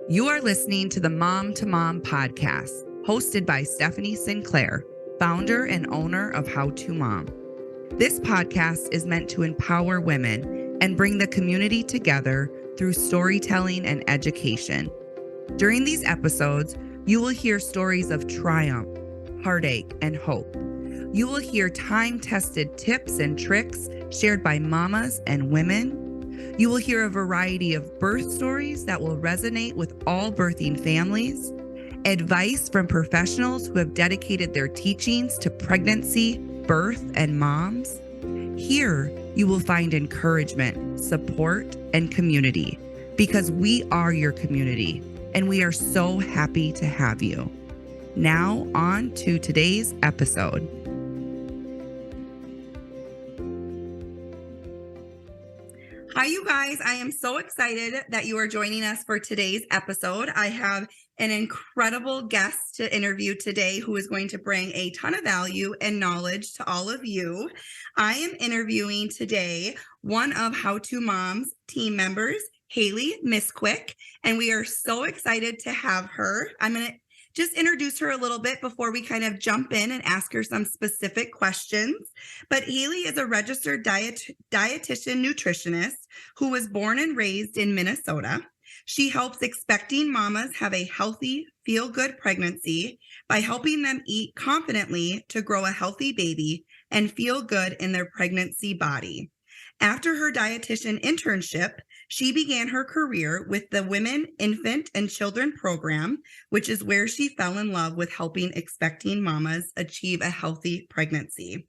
You are listening to the Mom to Mom podcast, hosted by Stephanie Sinclair, founder and owner of H2M's. This podcast is meant to empower women and bring the community together through storytelling and education. During these episodes, you will hear stories of triumph, heartache, and hope. You will hear time-tested tips and tricks shared by mamas and women. You will hear a variety of birth stories that will resonate with all birthing families, advice from professionals who have dedicated their teachings to pregnancy, birth, and moms. Here, you will find encouragement, support, and community, because we are your community, and we are so happy to have you. Now, on to today's episode. Hi, you guys. I am so excited that you are joining us for today's episode. I have an incredible guest to interview today who is going to bring a ton of value and knowledge to all of you. I am interviewing today one of H2M's team members, Haley Miskowiec, and we are so excited to have her. I'm going to just introduce her a little bit before we kind of jump in and ask her some specific questions. But Haley is a registered dietitian nutritionist who was born and raised in Minnesota. She helps expecting mamas have a healthy, feel-good pregnancy by helping them eat confidently to grow a healthy baby and feel good in their pregnancy body. After her dietitian internship, she began her career with the Women, Infant, and Children program, which is where she fell in love with helping expecting mamas achieve a healthy pregnancy.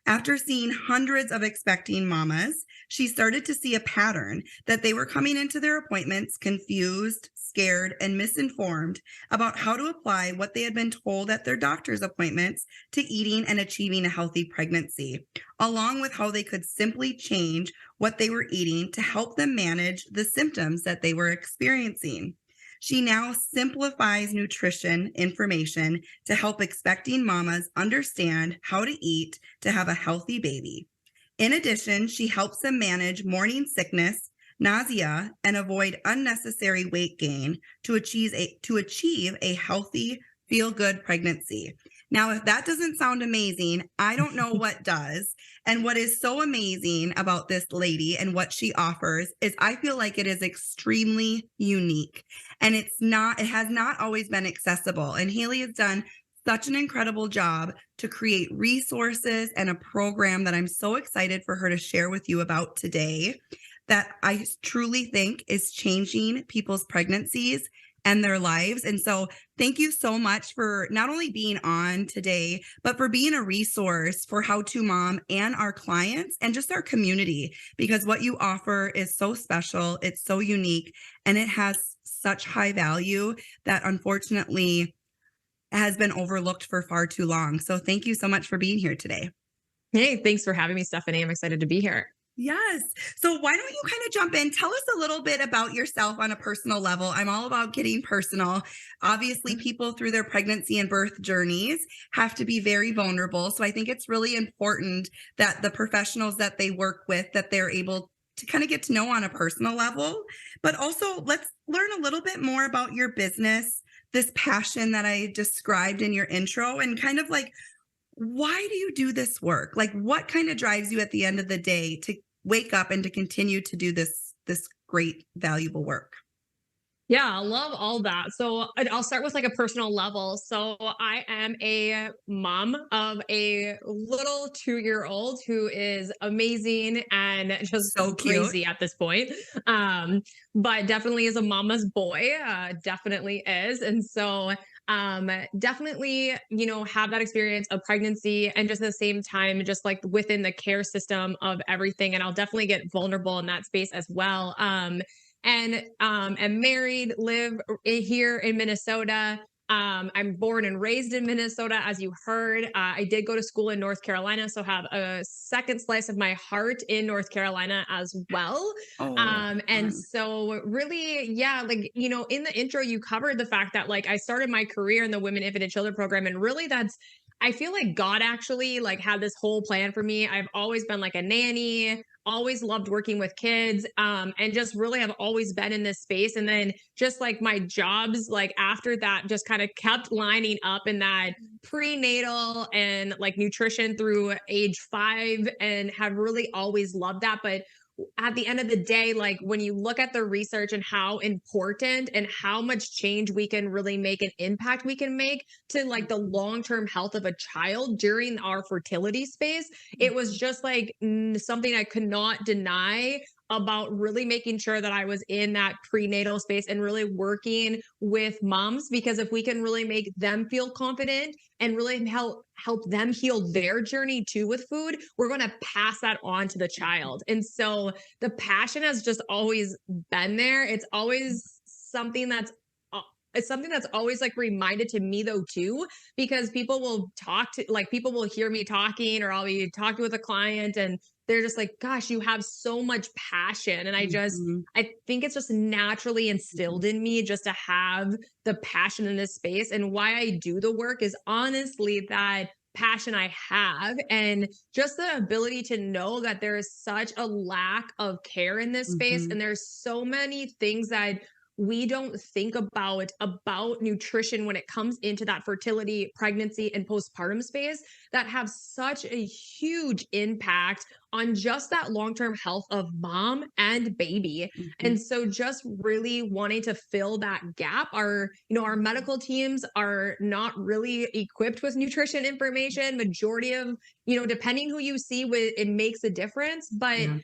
After seeing hundreds of expecting mamas, she started to see a pattern that they were coming into their appointments confused, scared, and misinformed about how to apply what they had been told at their doctor's appointments to eating and achieving a healthy pregnancy, along with how they could simply change what they were eating to help them manage the symptoms that they were experiencing. She now simplifies nutrition information to help expecting mamas understand how to eat to have a healthy baby. In addition, she helps them manage morning sickness, nausea, and avoid unnecessary weight gain to achieve a healthy, feel-good pregnancy. Now, if that doesn't sound amazing, I don't know what does. And what is so amazing about this lady and what she offers is I feel like it is extremely unique. And it has not always been accessible. And Haley has done such an incredible job to create resources and a program that I'm so excited for her to share with you about today, that I truly think is changing people's pregnancies and their lives. And so thank you so much for not only being on today, but for being a resource for H2Mom and our clients and just our community, because what you offer is so special, it's so unique, and it has such high value that unfortunately has been overlooked for far too long. So thank you so much for being here today. Hey, thanks for having me, Stephanie. I'm excited to be here. Yes. So why don't you kind of jump in? Tell us a little bit about yourself on a personal level. I'm all about getting personal. Obviously, people through their pregnancy and birth journeys have to be very vulnerable. So I think it's really important that the professionals that they work with, that they're able to kind of get to know on a personal level. But also, let's learn a little bit more about your business, this passion that I described in your intro, and kind of like, why do you do this work? Like, what kind of drives you at the end of the day to wake up and to continue to do this great, valuable work? Yeah, I love all that. So I'll start with like a personal level. So I am a mom of a little 2-year-old who is amazing and just So cute. crazy at this point. But definitely is a mama's boy, definitely is. And so definitely, have that experience of pregnancy and just at the same time, just like within the care system of everything. And I'll definitely get vulnerable in that space as well. And am married, live here in Minnesota. I'm born and raised in Minnesota, as you heard. I did go to school in North Carolina, so have a second slice of my heart in North Carolina as well. And so really, yeah, like, in the intro, you covered the fact that like I started my career in the Women, Infant, and Children program. And really I feel like God actually like had this whole plan for me. I've always been like a nanny, always loved working with kids, and just really have always been in this space. And then just like my jobs, like after that, just kind of kept lining up in that prenatal and like nutrition through age 5, and have really always loved that. But at the end of the day, like when you look at the research and how important and how much change we can really make, an impact we can make to like the long-term health of a child during our fertility space, it was just like something I could not deny about really making sure that I was in that prenatal space and really working with moms, because if we can really make them feel confident and really help them heal their journey too with food, we're going to pass that on to the child. And so the passion has just always been there. It's always something that's it's something that's always like reminded to me though too, because people will talk to like people will hear me talking, or I'll be talking with a client and they're just like, gosh, you have so much passion. And Mhm. I think it's just naturally instilled in me just to have the passion in this space. And why I do the work is honestly that passion I have, and just the ability to know that there is such a lack of care in this space. Mhm. And there's so many things that we don't think about nutrition when it comes into that fertility, pregnancy, and postpartum space that have such a huge impact on just that long-term health of mom and baby. Mhm. And so just really wanting to fill that gap. Our medical teams are not really equipped with nutrition information. Majority of, depending who you see with, it makes a difference. But Yeah.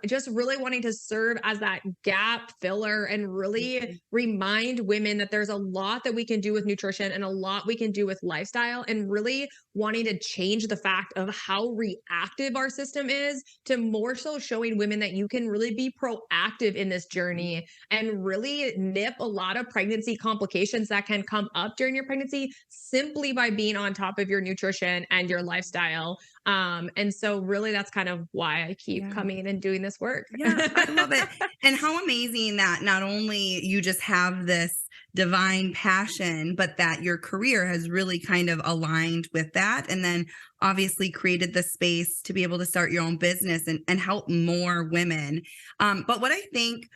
just really wanting to serve as that gap filler and really Mhm. remind women that there's a lot that we can do with nutrition and a lot we can do with lifestyle, and really wanting to change the fact of how reactive our system is, to more so showing women that you can really be proactive in this journey and really nip a lot of pregnancy complications that can come up during your pregnancy simply by being on top of your nutrition and your lifestyle. And so really that's kind of why I keep Yeah. coming and doing this work. Yeah, I love it. And how amazing that not only you just have this divine passion, but that your career has really kind of aligned with that. And then obviously created the space to be able to start your own business and help more women. But what I think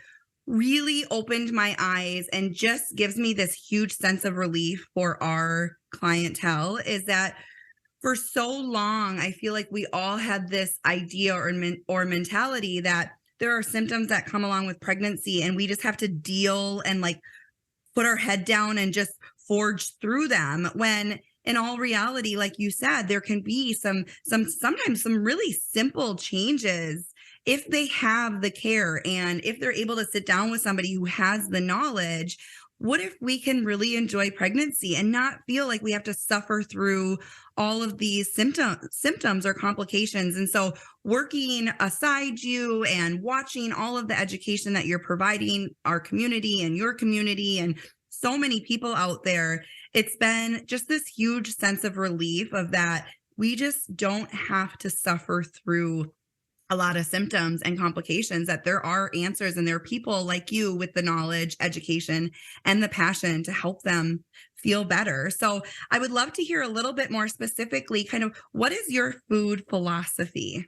really opened my eyes and just gives me this huge sense of relief for our clientele is that for so long, I feel like we all had this idea or mentality that there are symptoms that come along with pregnancy and we just have to deal and like put our head down and just forge through them, when in all reality, like you said, there can be sometimes some really simple changes if they have the care and if they're able to sit down with somebody who has the knowledge. What if we can really enjoy pregnancy and not feel like we have to suffer through all of these symptoms or complications? And so working aside you and watching all of the education that you're providing our community and your community and so many people out there, it's been just this huge sense of relief of that we just don't have to suffer through a lot of symptoms and complications, that there are answers and there are people like you with the knowledge, education, and the passion to help them feel better. So I would love to hear a little bit more specifically, kind of what is your food philosophy?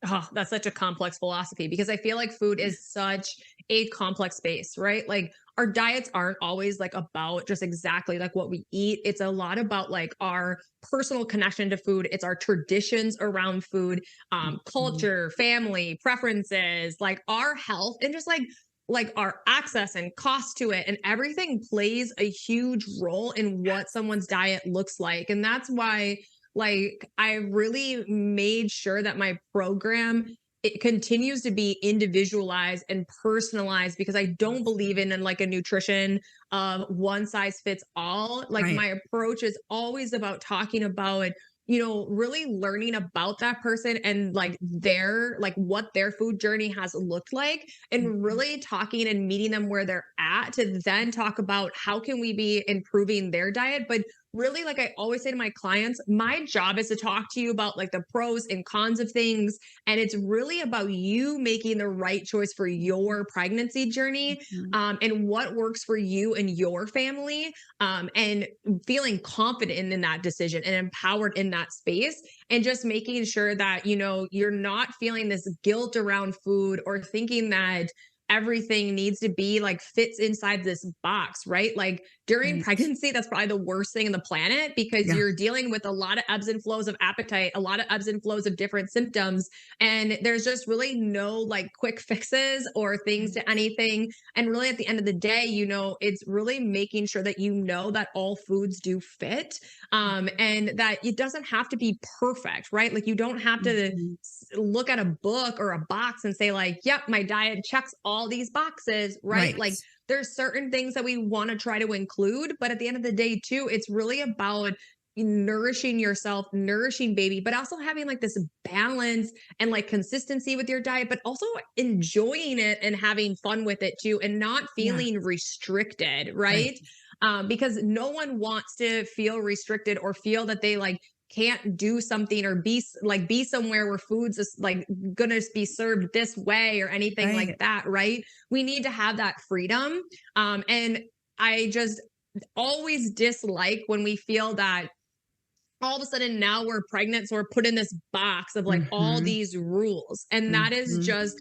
Oh, that's such a complex philosophy, because I feel like food is such a complex space, right? Like our diets aren't always like about just exactly like what we eat. It's a lot about like our personal connection to food. It's our traditions around food, Mhm. culture, family, preferences, like our health, and just like our access and cost to it, and everything plays a huge role in what someone's diet looks like. And that's why like I really made sure that my program, it continues to be individualized and personalized, because I don't believe in like a nutrition of one size fits all. Like Right. my approach is always about talking about, really learning about that person and like their like what their food journey has looked like, and Mhm. really talking and meeting them where they're at, to then talk about how can we be improving their diet, but really, like I always say to my clients, my job is to talk to you about like the pros and cons of things. And it's really about you making the right choice for your pregnancy journey, Mhm. and what works for you and your family, and feeling confident in that decision and empowered in that space. And just making sure that, you're not feeling this guilt around food or thinking that everything needs to be like fits inside this box, right? Like during Right. pregnancy, that's probably the worst thing in the planet because Yeah. you're dealing with a lot of ebbs and flows of appetite, a lot of ebbs and flows of different symptoms. And there's just really no like quick fixes or things Right. to anything. And really at the end of the day, it's really making sure that that all foods do fit, and that it doesn't have to be perfect, right? Like you don't have to Mhm. look at a book or a box and say like, yep, my diet checks all these boxes, right? Right. Like there's certain things that we want to try to include, but at the end of the day too, it's really about nourishing yourself, nourishing baby, but also having like this balance and like consistency with your diet, but also enjoying it and having fun with it too, and not Yeah. feeling restricted, Right. right? Because no one wants to feel restricted or feel that they like can't do something or be somewhere where foods is like gonna be served this way or anything like Right. that, right? We need to have that freedom. And I just always dislike when we feel that all of a sudden now we're pregnant, so we're put in this box of like all Mhm. these rules. And that is Mhm. just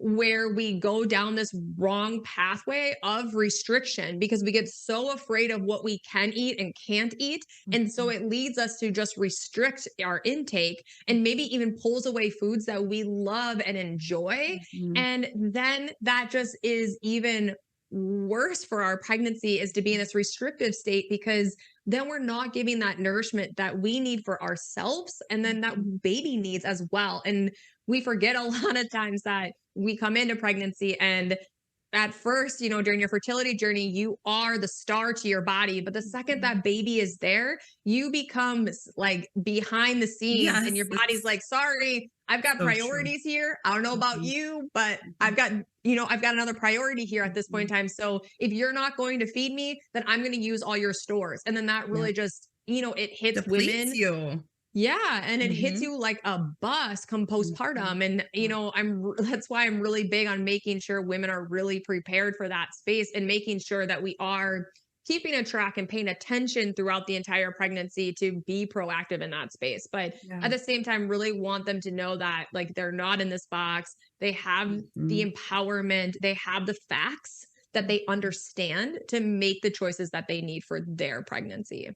where we go down this wrong pathway of restriction because we get so afraid of what we can eat and can't eat. And so Mhm. it leads us to just restrict our intake and maybe even pulls away foods that we love and enjoy. Mhm. And then that just is even worse for our pregnancy, is to be in this restrictive state because then we're not giving that nourishment that we need for ourselves and then that Mhm. baby needs as well. And we forget a lot of times that we come into pregnancy and at first, during your fertility journey, you are the star to your body. But the second Mhm. that baby is there, you become like behind the scenes and Yes, your body's it's like, sorry, I've got so true. priorities here. I don't know about Mhm. you, but Mhm. I've got another priority here at this point Mhm. in time. So if you're not going to feed me, then I'm going to use all your stores. And then that Yeah. really just, it hits Depletes women. you. Yeah, and it hits Mhm. you like a bus come Mhm. postpartum, and Yeah. that's why I'm really big on making sure women are really prepared for that space and making sure that we are keeping a track and paying attention throughout the entire pregnancy to be proactive in that space. But Yeah. at the same time, really want them to know that like they're not in this box. They have the Mhm. empowerment, they have the facts that they Mhm. understand to make the choices that they need for their pregnancy.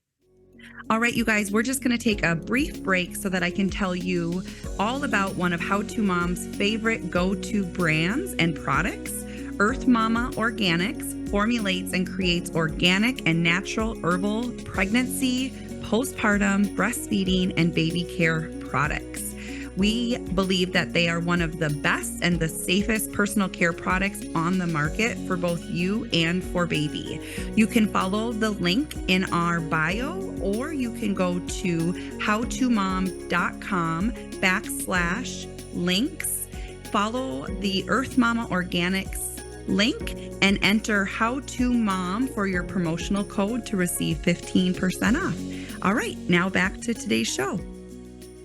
All right, you guys, we're just going to take a brief break so that I can tell you all about one of H2M's favorite go-to brands and products. Earth Mama Organics formulates and creates organic and natural herbal pregnancy, postpartum, breastfeeding, and baby care products. We believe that they are one of the best and the safest personal care products on the market for both you and for baby. You can follow the link in our bio, or you can go to howtomom.com/links. Follow the Earth Mama Organics link and enter How to Mom for your promotional code to receive 15% off. All right, now back to today's show.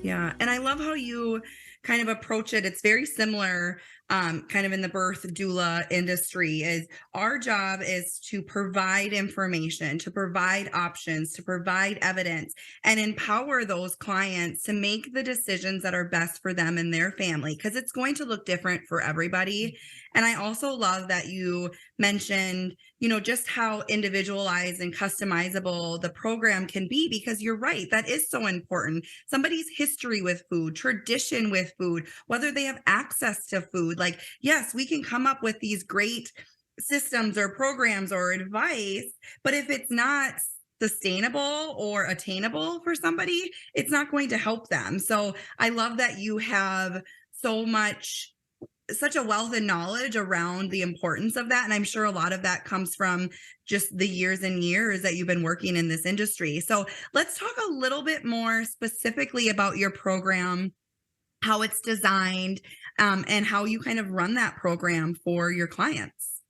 Yeah. And I love how you kind of approach it. It's very similar, kind of in the birth doula industry. Is our job is to provide information, to provide options, to provide evidence, and empower those clients to make the decisions that are best for them and their family, because it's going to look different for everybody. And I also love that you mentioned, just how individualized and customizable the program can be, because you're right, that is so important. Somebody's history with food, tradition with food, whether they have access to food. Like, yes, we can come up with these great systems or programs or advice, but if it's not sustainable or attainable for somebody, it's not going to help them. So I love that you have such a wealth of knowledge around the importance of that. And I'm sure a lot of that comes from just the years and years that you've been working in this industry. So let's talk a little bit more specifically about your program, how it's designed, and how you kind of run that program for your clients.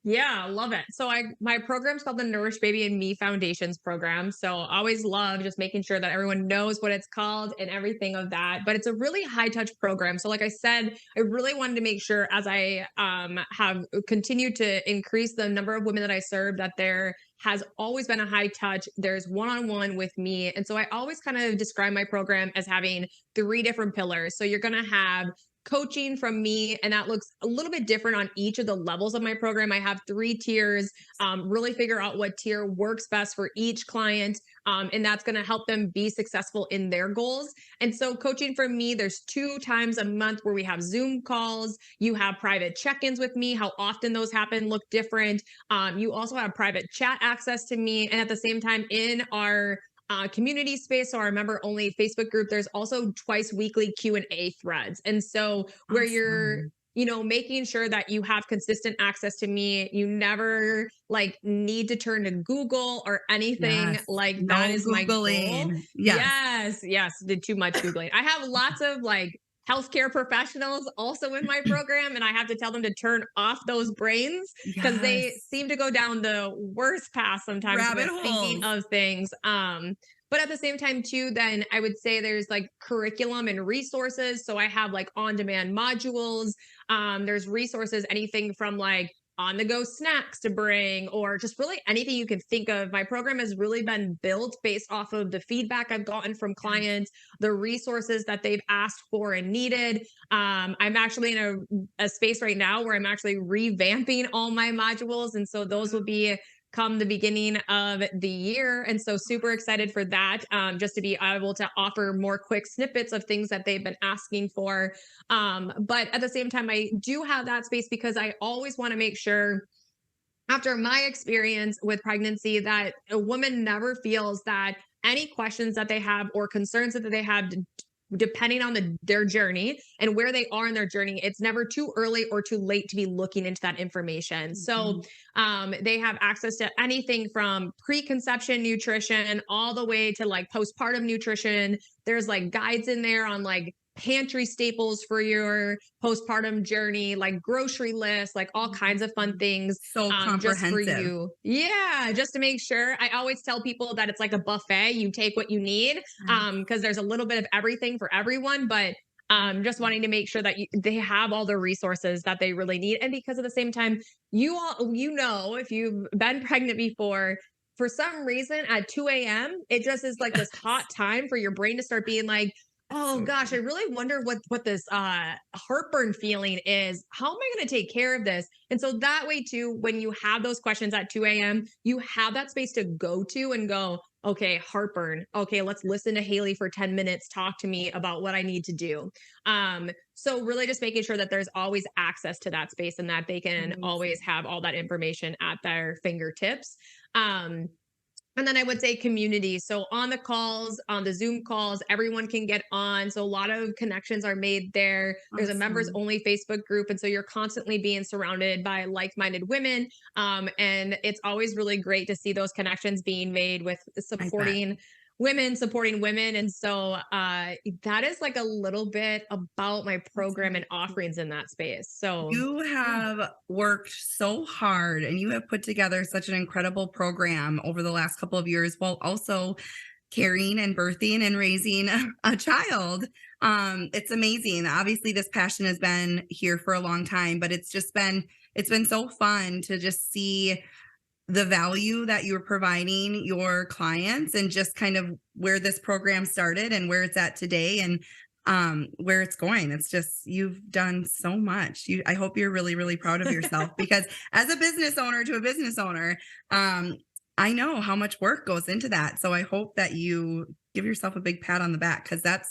Yeah, I love it. So my program's called the Nourish Baby and Me Foundations program. So I always love just making sure that everyone knows what it's called and everything of that. But it's a really high touch program. So like I said, I really wanted to make sure as I have continued to increase the number of women that I serve that there has always been a high touch. There's one-on-one with me. And so I always kind of describe my program as having three different pillars. So you're going to have coaching from me, and that looks a little bit different on each of the levels of my program. I have three tiers. Really figure out what tier works best for each client, and that's going to help them be successful in their goals. And so coaching from me, there's 2 times a month where we have Zoom calls. You have private check-ins with me. How often those happen look different. You also have private chat access to me, and at the same time in our community space, so our member only Facebook group, there's also twice weekly Q&A threads. And so where you're Awesome. making sure that you have consistent access to me, you never like need to turn to Google or anything Yes. like that No is my goal. Googling. Yes. Yes, did too much Googling. I have lots of like healthcare professionals also in my program, and I have to tell them to turn off those brains because they Yes. seem to go down the worst path sometimes Rabbit with thinking holes. of things. But at the same time, too, then I would say there's like curriculum and resources. So I have like on demand modules. There's resources, anything from like on the go snacks to bring, or just really anything you can think of. My program has really been built based off of the feedback I've gotten from Yes. clients, the resources that they've asked for and needed. I'm actually in a space right now where I'm actually revamping all my modules. And so those will be come the beginning of the year. And so super excited for that, just to be able to offer more quick snippets of things that they've been asking for. But at the same time, I do have that space because I always want to make sure after my experience with pregnancy that a woman never feels that any questions that they have or concerns that they have depending on their journey and where they are in their journey, it's never too early or too late to be looking into that information. So Mhm. they have access to anything from preconception nutrition all the way to like postpartum nutrition. There's like guides in there on like pantry staples for your postpartum journey, like grocery lists, like all kinds of fun Awesome. things, So just for comprehensive. you. Yeah, just to make sure. I always tell people that it's like a buffet. You take what you need, because there's a little bit of everything for everyone, but just wanting to make sure that they have all the resources that they really need. And because at the same time, if you've been pregnant before, for some reason at 2 a.m., it just is like this hot time for your brain to start being like, oh So gosh, I really wonder what this heartburn feeling is. How am I going to take care of this? And so that way too, when you have those questions at 2 a.m., you have that space to go to and go, okay, heartburn. Okay, let's listen to Haley for 10 minutes, talk to me about what I need to do. So really just making sure that there's always access to that space and that they can always amazing. have all that information at their fingertips. Um, and then I would say community. So on the calls, on the Zoom calls, everyone can get on. So a lot of connections are made there. There's a members Awesome. only Facebook group. And so you're constantly being surrounded by like minded women. And it's always really great to see those connections being made with I bet. supporting women. And so that is like a little bit about my That's program and amazing. offerings in that space. So You yeah. have worked so hard and you have put together such an incredible program over the last couple of years while also carrying and birthing and raising a child. It's amazing. Obviously, this passion has been here for a long time, but it's been so fun to just see the value that you're providing your clients and just kind of where this program started and where it's at today and where it's going. It's just you've done so much. I hope you're really, really proud of yourself because as a business owner to a business owner, um, I know how much work goes into that. So I hope that you give yourself a big pat on the back because that's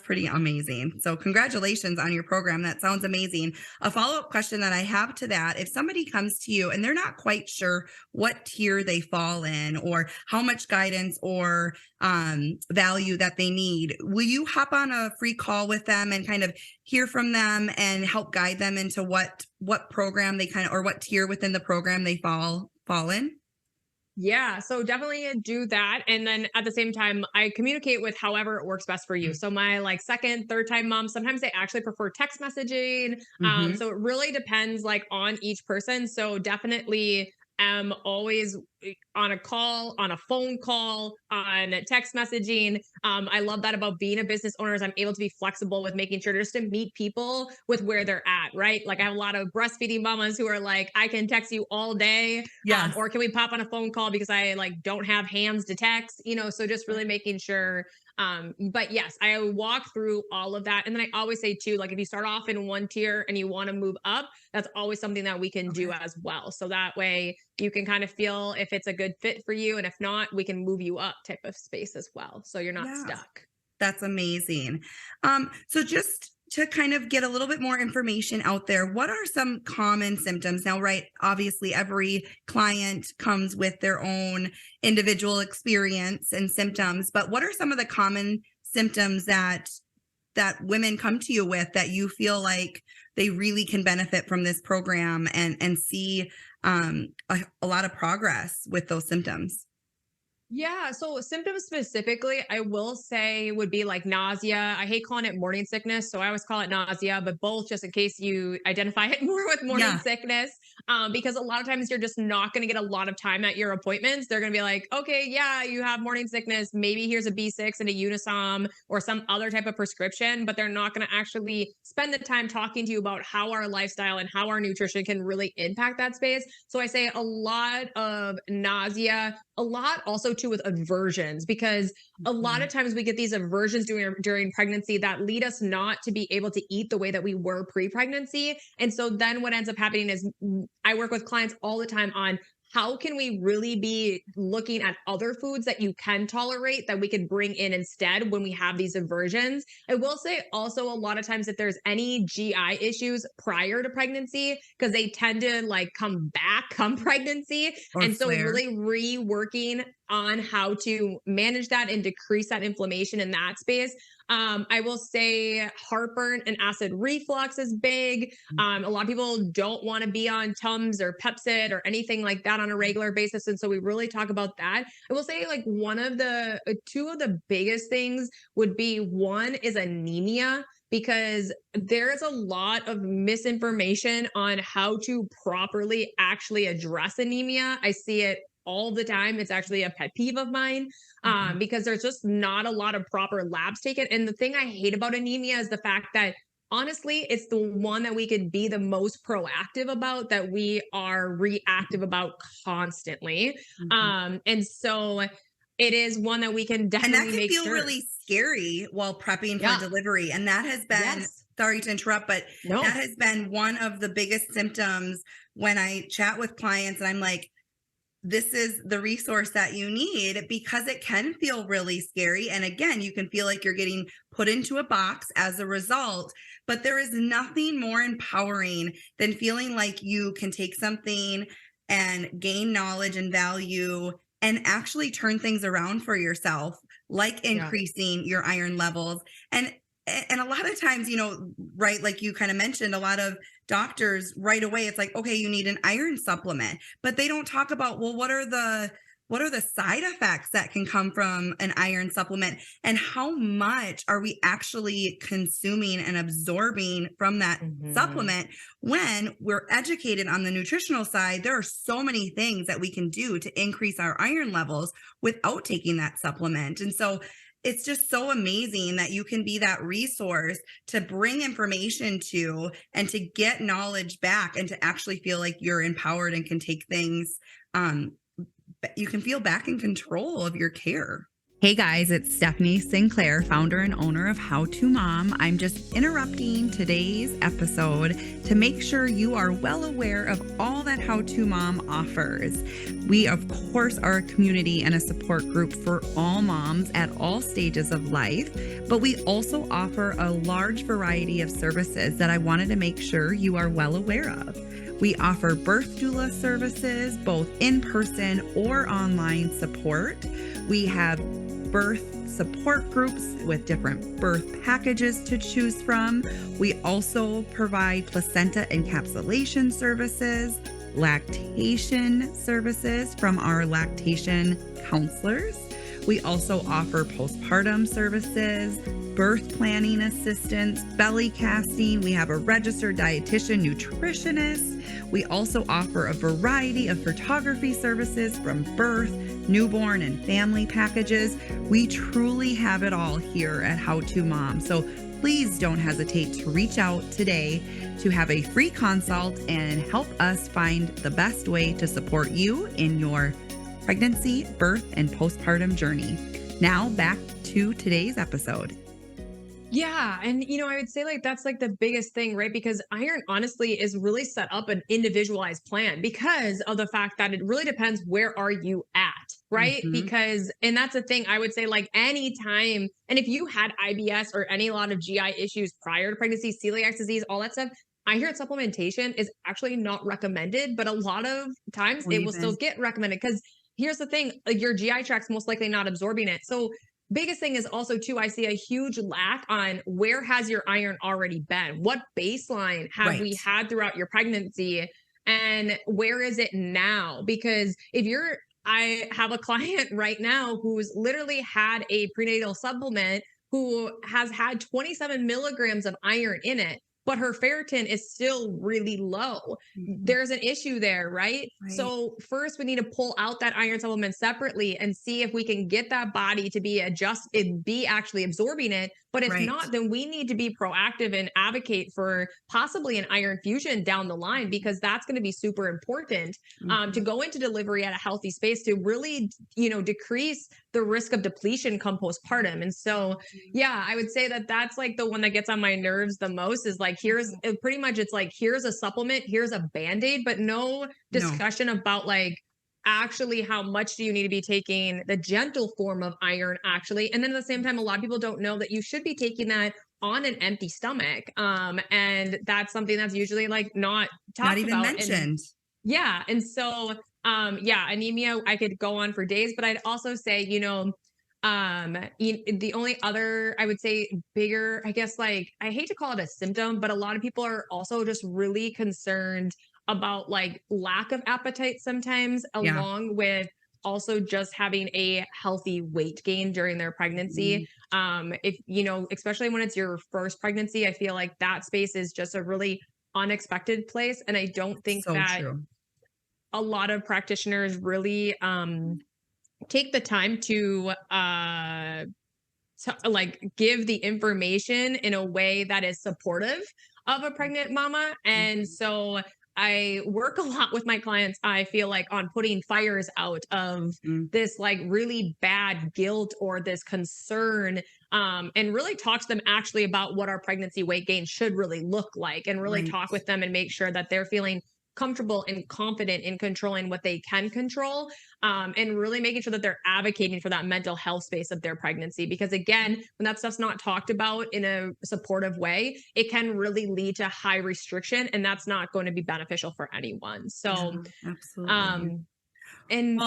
pretty amazing. So congratulations on your program. That sounds amazing. A follow-up question that I have to that, if somebody comes to you and they're not quite sure what tier they fall in or how much guidance or value that they need, will you hop on a free call with them and kind of hear from them and help guide them into what program they kind of or what tier within the program they fall in? Yeah, so definitely do that. And then at the same time, I communicate with however it works best for you. So my like second, third time moms, sometimes they actually prefer text messaging. Mm-hmm. So it really depends like on each person. So definitely am always on a call, on a phone call, on text messaging. I love that about being a business owner is I'm able to be flexible with making sure just to meet people with where they're at, right? Like I have a lot of breastfeeding mamas who are like, I can text you all day, Yes. or can we pop on a phone call because I like don't have hands to text, so just really making sure. But yes, I walk through all of that. And then I always say too, like if you start off in one tier and you want to move up, that's always something that we can do Okay. as well. So that way you can kind of feel if it's a good fit for you. And if not, we can move you up type of space as well. So you're not Yeah. stuck. That's amazing. So just to kind of get a little bit more information out there, what are some common symptoms? Now, right, obviously every client comes with their own individual experience and symptoms, but what are some of the common symptoms that women come to you with that you feel like they really can benefit from this program and see a lot of progress with those symptoms? Yeah. So symptoms specifically, I will say would be like nausea. I hate calling it morning sickness. So I always call it nausea, but both just in case you identify it more with morning Yeah, sickness. Because a lot of times you're just not going to get a lot of time at your appointments. They're going to be like, okay, yeah, you have morning sickness. Maybe here's a B6 and a Unisom or some other type of prescription, but they're not going to actually spend the time talking to you about how our lifestyle and how our nutrition can really impact that space. So I say a lot of nausea, a lot also too with aversions, because a lot Mhm. of times we get these aversions during pregnancy that lead us not to be able to eat the way that we were pre-pregnancy. And so then what ends up happening is I work with clients all the time on how can we really be looking at other foods that you can tolerate that we could bring in instead when we have these aversions. I will say also a lot of times if there's any GI issues prior to pregnancy, because they tend to like come back come pregnancy. Or And so flare. really reworking on how to manage that and decrease that inflammation in that space. I will say heartburn and acid reflux is big. A lot of people don't want to be on Tums or Pepcid or anything like that on a regular basis. And so we really talk about that. I will say like one of the two of the biggest things would be one is anemia, because there's a lot of misinformation on how to properly actually address anemia. I see it all the time. It's actually a pet peeve of mine, Okay. because there's just not a lot of proper labs taken. And the thing I hate about anemia is the fact that honestly, it's the one that we could be the most proactive about, that we are reactive about constantly. Mhm. And so it is one that we can And that definitely can make feel sure. really scary while prepping for Yeah. delivery. And that has been, Yes. sorry to interrupt, but that No. has been one of the biggest symptoms when I chat with clients. And I'm like, this is the resource that you need because it can feel really scary. And again, you can feel like you're getting put into a box as a result. But there is nothing more empowering than feeling like you can take something and gain knowledge and value and actually turn things around for yourself, like Yeah. increasing your iron levels. And a lot of times, right, like you kind of mentioned, a lot of doctors right away, it's like, okay, you need an iron supplement, but they don't talk about, well, what are the side effects that can come from an iron supplement, and how much are we actually consuming and absorbing from that Mhm. supplement? When we're educated on the nutritional side, there are so many things that we can do to increase our iron levels without taking that supplement. And so it's just so amazing that you can be that resource to bring information to and to get knowledge back and to actually feel like you're empowered and can take things, um, you can feel back in control of your care. Hey guys, it's Stephanie Sinclair, founder and owner of How to Mom. I'm just interrupting today's episode to make sure you are well aware of all that How to Mom offers. We, of course, are a community and a support group for all moms at all stages of life, but we also offer a large variety of services that I wanted to make sure you are well aware of. We offer birth doula services, both in person or online support. We have birth support groups with different birth packages to choose from. We also provide placenta encapsulation services. lactation services from our lactation counselors. We also offer postpartum services, birth planning assistance, belly casting. We have a registered dietitian, nutritionist. We also offer a variety of photography services from birth, newborn, and family packages. We truly have it all here at H2M's. So please don't hesitate to reach out today to have a free consult and help us find the best way to support you in your pregnancy, birth, and postpartum journey. Now back to today's episode. Yeah. And, I would say like that's like the biggest thing, right? Because iron honestly is really set up an individualized plan because of the fact that it really depends where are you at, right? Because, and that's the thing I would say like anytime, and if you had IBS or any lot of GI issues prior to pregnancy, celiac disease, all that stuff, I hear supplementation is actually not recommended, but a lot of times it will still get recommended because here's the thing, like your GI tract's most likely not absorbing it. So biggest thing is also too, I see a huge lack on where has your iron already been? What baseline have we had throughout your pregnancy? And where is it now? Because I have a client right now who's literally had a prenatal supplement who has had 27 milligrams of iron in it, but her ferritin is still really low. There's an issue there, right? So first we need to pull out that iron supplement separately and see if we can get that body to be actually absorbing it. But if not, then we need to be proactive and advocate for possibly an iron fusion down the line, because that's going to be super important to go into delivery at a healthy space to really, decrease the risk of depletion come postpartum. And so, yeah, I would say that that's like the one that gets on my nerves the most is like, here's a supplement, here's a Band-Aid, but no discussion about like, actually how much do you need to be taking the gentle form of iron actually. And then at the same time, a lot of people don't know that you should be taking that on an empty stomach. And that's something that's usually like not talked about. Not even mentioned. And so, anemia, I could go on for days, but I'd also say, the only other, I would say bigger, I guess, like, I hate to call it a symptom, but a lot of people are also just really concerned about like lack of appetite sometimes, along with also just having a healthy weight gain during their pregnancy. If, especially when it's your first pregnancy, I feel like that space is just a really unexpected place. And I don't think a lot of practitioners really take the time to like give the information in a way that is supportive of a pregnant mama. And so I work a lot with my clients, I feel like, on putting fires out of this like really bad guilt or this concern, and really talk to them actually about what our pregnancy weight gain should really look like, and really talk with them and make sure that they're feeling comfortable and confident in controlling what they can control, and really making sure that they're advocating for that mental health space of their pregnancy. Because again, when that stuff's not talked about in a supportive way, it can really lead to high restriction, and that's not going to be beneficial for anyone. So, absolutely. I think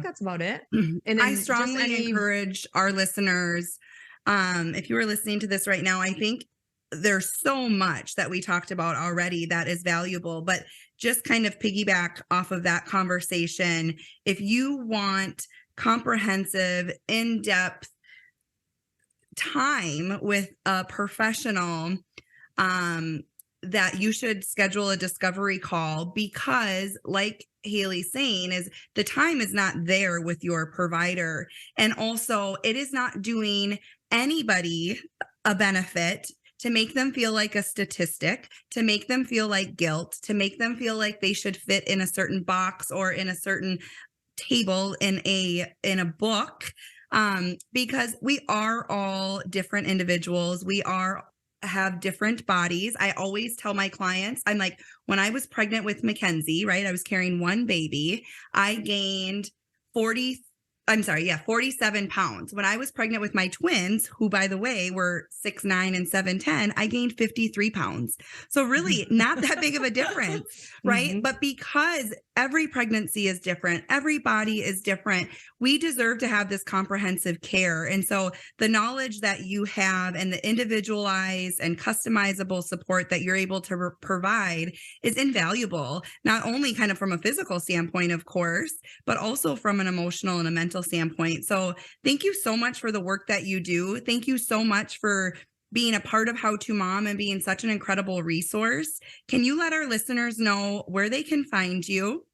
that's about it. And then I strongly encourage our listeners, if you are listening to this right now, I think there's so much that we talked about already that is valuable, but just kind of piggyback off of that conversation. If you want comprehensive, in-depth time with a professional, that you should schedule a discovery call, because like Haley's saying, is the time is not there with your provider. And also it is not doing anybody a benefit to make them feel like a statistic, to make them feel like guilt, to make them feel like they should fit in a certain box or in a certain table in a book, because we are all different individuals. We have different bodies. I always tell my clients, I'm like, when I was pregnant with Mackenzie, right, I was carrying one baby, I gained 47 pounds. When I was pregnant with my twins, who, by the way, were 6'9" and 7'10", I gained 53 pounds. So really not that big of a difference, right? But because every pregnancy is different, every body is different, we deserve to have this comprehensive care. And so the knowledge that you have and the individualized and customizable support that you're able to provide is invaluable, not only kind of from a physical standpoint, of course, but also from an emotional and a mental standpoint. So thank you so much for the work that you do. Thank you so much for being a part of How to Mom and being such an incredible resource. Can you let our listeners know where they can find you?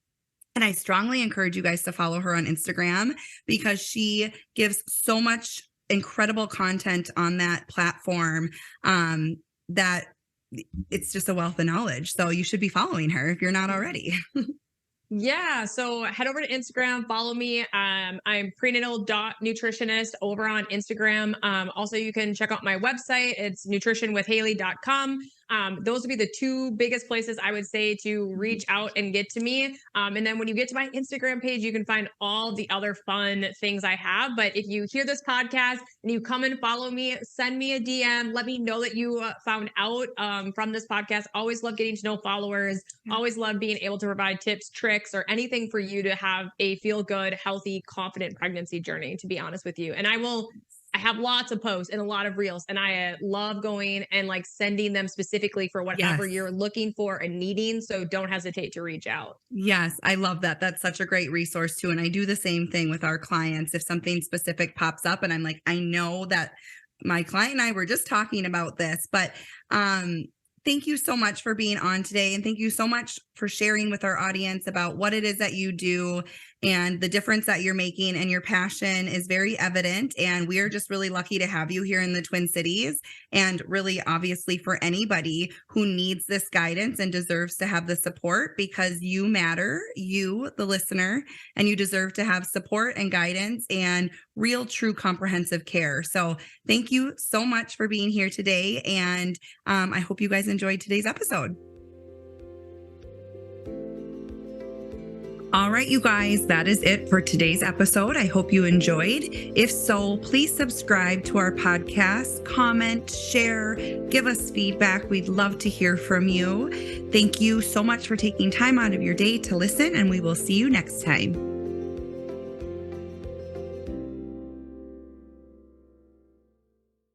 And I strongly encourage you guys to follow her on Instagram because she gives so much incredible content on that platform that it's just a wealth of knowledge. So you should be following her if you're not already. Yeah. So head over to Instagram, follow me. I'm prenatal.nutritionist over on Instagram. Also, you can check out my website. It's nutritionwithhaley.com. Those would be the two biggest places I would say to reach out and get to me. And then when you get to my Instagram page, you can find all the other fun things I have. But if you hear this podcast and you come and follow me, send me a DM. Let me know that you found out from this podcast. Always love getting to know followers. Always love being able to provide tips, tricks, or anything for you to have a feel good, healthy, confident pregnancy journey, to be honest with you. And I have lots of posts and a lot of reels, and I love going and like sending them specifically for whatever you're looking for and needing. So don't hesitate to reach out. Yes, I love that. That's such a great resource too. And I do the same thing with our clients. If something specific pops up and I'm like, I know that my client and I were just talking about this, but thank you so much for being on today. And thank you so much for sharing with our audience about what it is that you do and the difference that you're making. And your passion is very evident. And we are just really lucky to have you here in the Twin Cities. And really, obviously, for anybody who needs this guidance and deserves to have the support, because you matter, you, the listener, and you deserve to have support and guidance and real, true, comprehensive care. So thank you so much for being here today. And I hope you guys enjoyed today's episode. All right, you guys, that is it for today's episode. I hope you enjoyed. If so, please subscribe to our podcast, comment, share, give us feedback. We'd love to hear from you. Thank you so much for taking time out of your day to listen, and we will see you next time.